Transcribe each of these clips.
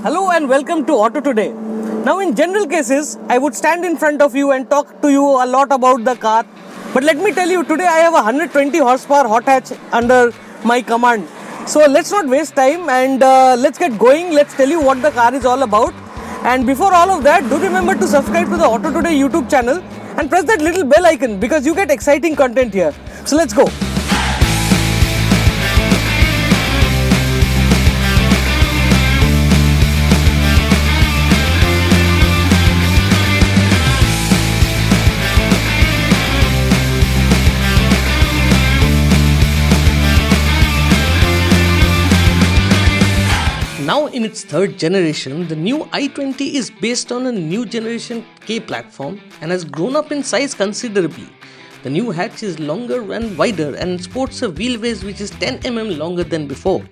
Hello and welcome to Auto Today. Now in general cases, I would stand in front of you and talk to you a lot about the car. But let me tell you, today I have a 120 horsepower hot hatch under my command. So let's not waste time and let's get going. Let's tell you what the car is all about. And before all of that, do remember to subscribe to the Auto Today YouTube channel and press that little bell icon because you get exciting content here. So let's go. Now in its third generation, the new i20 is based on a new generation K platform and has grown up in size considerably. The new hatch is longer and wider and sports a wheelbase which is 10 mm longer than before.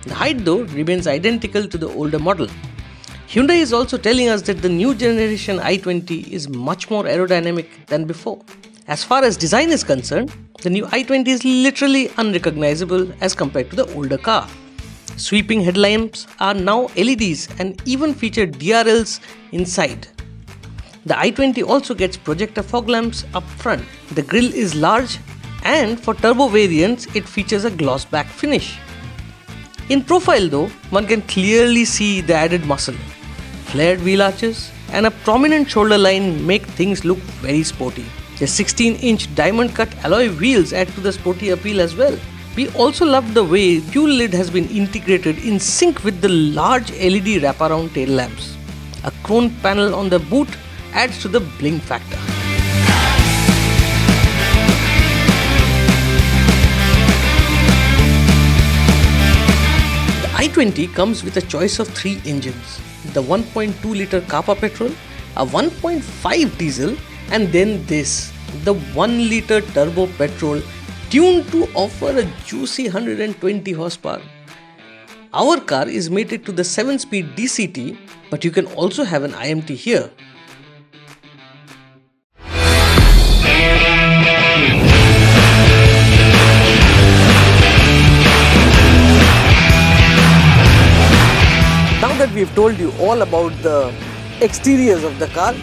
The height though remains identical to the older model. Hyundai is also telling us that the new generation i20 is much more aerodynamic than before. As far as design is concerned, the new i20 is literally unrecognizable as compared to the older car. Sweeping headlamps are now LEDs and even feature DRLs inside. The i20 also gets projector fog lamps up front. The grille is large and for turbo variants it features a gloss back finish. In profile though, one can clearly see the added muscle. Flared wheel arches and a prominent shoulder line make things look very sporty. The 16-inch diamond cut alloy wheels add to the sporty appeal as well. We also love the way fuel lid has been integrated in sync with the large LED wraparound tail lamps. A chrome panel on the boot adds to the bling factor. The i20 comes with a choice of 3 engines. The 1.2 liter kappa petrol, a 1.5 diesel and then this, the 1 liter turbo petrol tuned to offer a juicy 120 horsepower. Our car is mated to the 7-speed DCT, but you can also have an IMT here. Now that we've told you all about the exteriors of the car,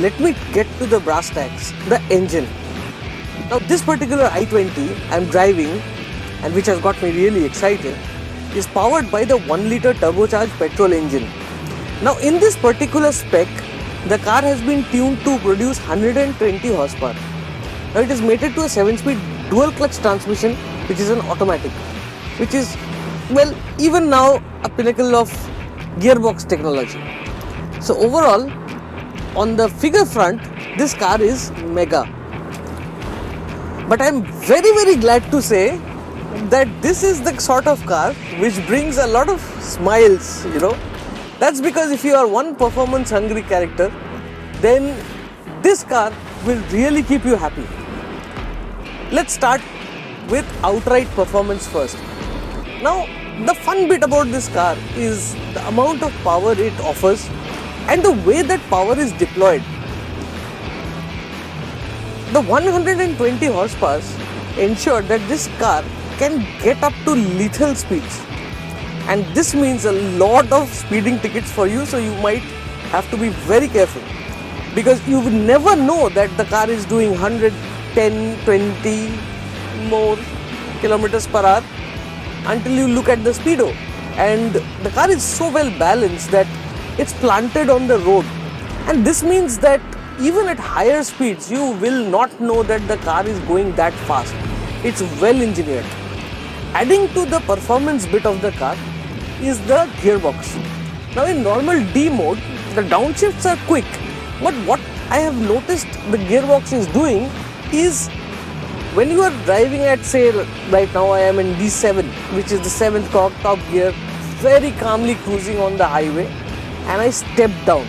let me get to the brass tacks, the engine. Now this particular i20 I'm driving and which has got me really excited is powered by the 1 liter turbocharged petrol engine. Now in this particular spec, the car has been tuned to produce 120 horsepower. Now it is mated to a 7-speed dual clutch transmission which is an automatic, which is, well, even now a pinnacle of gearbox technology. So overall, on the figure front, this car is mega. But I'm very glad to say that this is the sort of car which brings a lot of smiles, That's because if you are one performance hungry character, then this car will really keep you happy. Let's start with outright performance first. Now, the fun bit about this car is the amount of power it offers and the way that power is deployed. The 120 horsepower ensure that this car can get up to lethal speeds, and this means a lot of speeding tickets for you, so you might have to be very careful because you will never know that the car is doing 110, 20 more kilometers per hour until you look at the speedo, and the car is so well balanced that it's planted on the road, and this means that even at higher speeds, you will not know that the car is going that fast. It's well engineered. Adding to the performance bit of the car is the gearbox. Now in normal D mode, the downshifts are quick, but what I have noticed the gearbox is doing is when you are driving at, say, right now I am in D7, which is the 7th top gear, very calmly cruising on the highway, and I step down.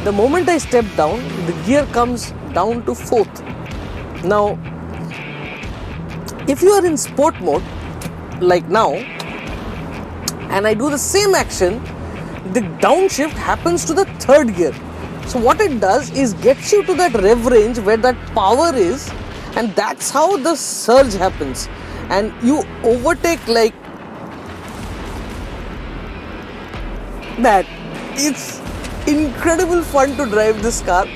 The moment I step down, the gear comes down to 4th. Now, if you are in sport mode, like now, and I do the same action, the downshift happens to the 3rd gear. So what it does is gets you to that rev range where that power is, and that's how the surge happens. And you overtake like that. It's incredible fun to drive this car,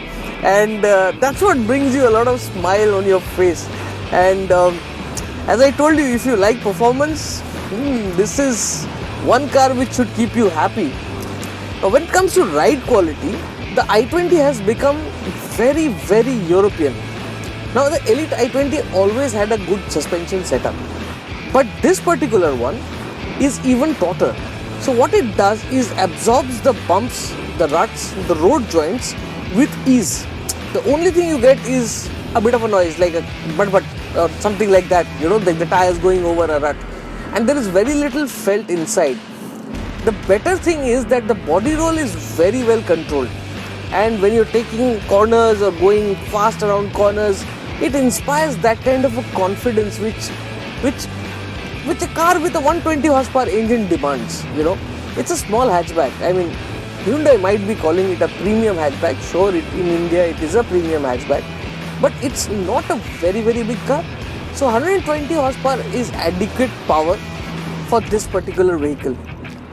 and that's what brings you a lot of smile on your face. And as I told you, if you like performance, this is one car which should keep you happy. Now, when it comes to ride quality, the i20 has become very, very European. Now, the Elite i20 always had a good suspension setup, but this particular one is even tauter. So what it does is absorbs the bumps, the ruts, the road joints with ease. The only thing you get is a bit of a noise, like a but or something like that, like the tires going over a rut, and there is very little felt inside. The better thing is that the body roll is very well controlled, and when you're taking corners or going fast around corners, it inspires that kind of a confidence which a car with a 120 horsepower engine demands. It's a small hatchback. I mean, Hyundai might be calling it a premium hatchback. Sure, in India it is a premium hatchback, but it's not a very, very big car. So 120 horsepower is adequate power for this particular vehicle,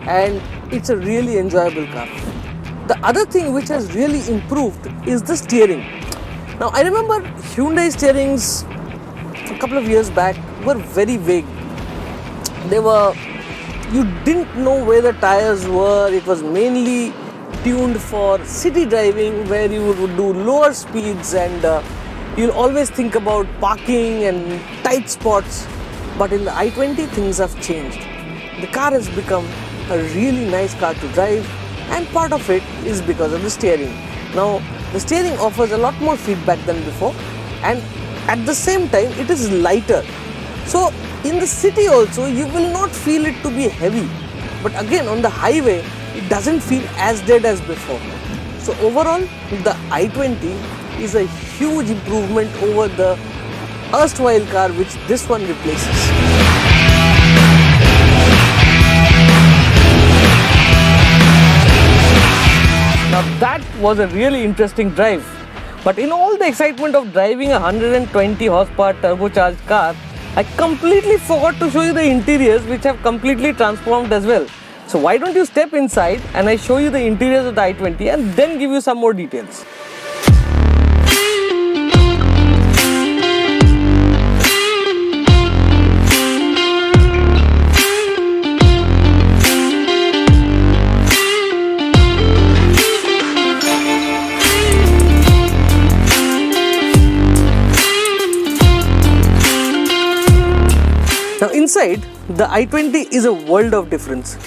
and it's a really enjoyable car. The other thing which has really improved is the steering. Now, I remember Hyundai steerings a couple of years back were very vague. You didn't know where the tires were. It was mainly tuned for city driving, where you would do lower speeds, and you'll always think about parking and tight spots. But in the i20, things have changed. The car has become a really nice car to drive, and part of it is because of the steering. Now, the steering offers a lot more feedback than before, and at the same time it is lighter. So in the city also you will not feel it to be heavy, but again on the highway it doesn't feel as dead as before. So overall, the i20 is a huge improvement over the erstwhile car which this one replaces. Now that was a really interesting drive, but in all the excitement of driving a 120 horsepower turbocharged car, I completely forgot to show you the interiors, which have completely transformed as well. So why don't you step inside and I show you the interiors of the i20 and then give you some more details. Now inside, the i20 is a world of difference.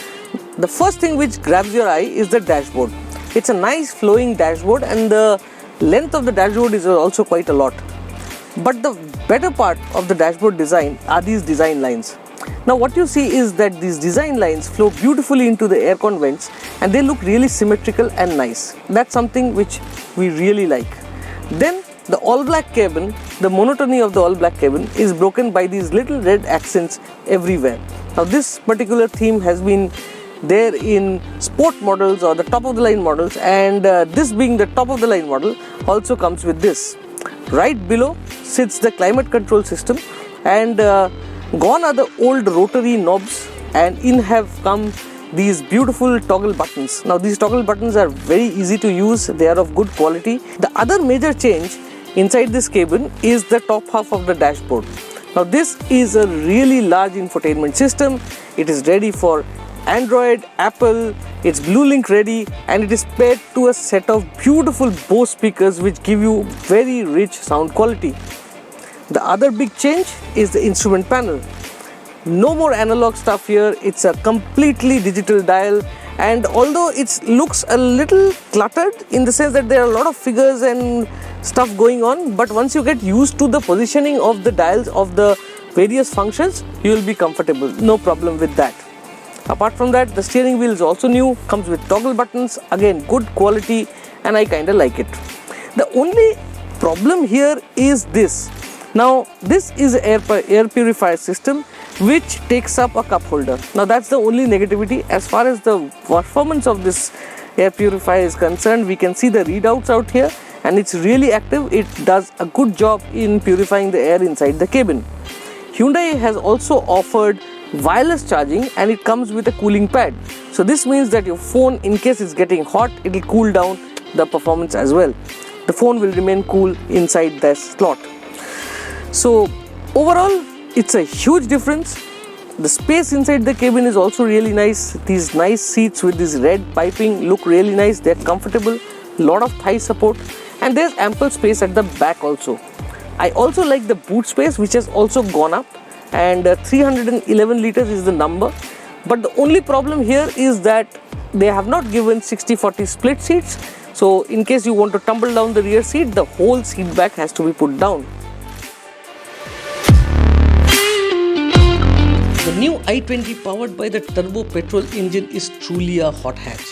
The first thing which grabs your eye is the dashboard. It's a nice flowing dashboard, and the length of the dashboard is also quite a lot. But the better part of the dashboard design are these design lines. Now what you see is that these design lines flow beautifully into the aircon vents, and they look really symmetrical and nice. That's something which we really like. Then the all black cabin, the monotony of the all black cabin is broken by these little red accents everywhere. Now this particular theme has been there in sport models or the top of the line models, and this being the top of the line model also comes with this. Right below sits the climate control system, and gone are the old rotary knobs, and in have come these beautiful toggle buttons. Now these toggle buttons are very easy to use, they are of good quality. The other major change inside this cabin is the top half of the dashboard. Now this is a really large infotainment system. It is ready for Android, Apple, it's Bluelink ready, and it is paired to a set of beautiful Bose speakers which give you very rich sound quality. The other big change is the instrument panel. No more analog stuff here, it's a completely digital dial, and although it looks a little cluttered in the sense that there are a lot of figures and stuff going on, but once you get used to the positioning of the dials of the various functions, you will be comfortable, no problem with that. Apart from that, the steering wheel is also new, comes with toggle buttons, again good quality, and I kinda like it. The only problem here is this. Now this is an air purifier system which takes up a cup holder. Now that's the only negativity. As far as the performance of this air purifier is concerned, we can see the readouts out here, and it's really active. It does a good job in purifying the air inside the cabin. Hyundai has also offered wireless charging, and it comes with a cooling pad. So this means that your phone, in case it's getting hot, it will cool down the performance as well. The phone will remain cool inside the slot. So overall, it's a huge difference. The space inside the cabin is also really nice. These nice seats with this red piping look really nice. They're comfortable, lot of thigh support, and there's ample space at the back also. I also like the boot space, which has also gone up, and 311 liters is the number. But the only problem here is that they have not given 60-40 split seats. So in case you want to tumble down the rear seat, the whole seat back has to be put down. The new i20 powered by the turbo petrol engine is truly a hot hatch.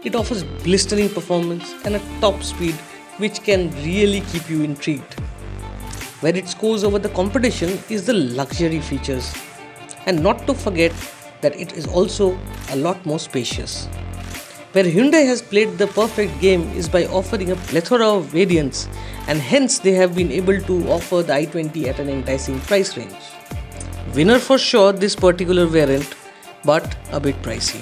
It offers blistering performance and a top speed which can really keep you intrigued. Where it scores over the competition is the luxury features, and not to forget that it is also a lot more spacious. Where Hyundai has played the perfect game is by offering a plethora of variants, and hence they have been able to offer the i20 at an enticing price range. Winner for sure this particular variant, but a bit pricey.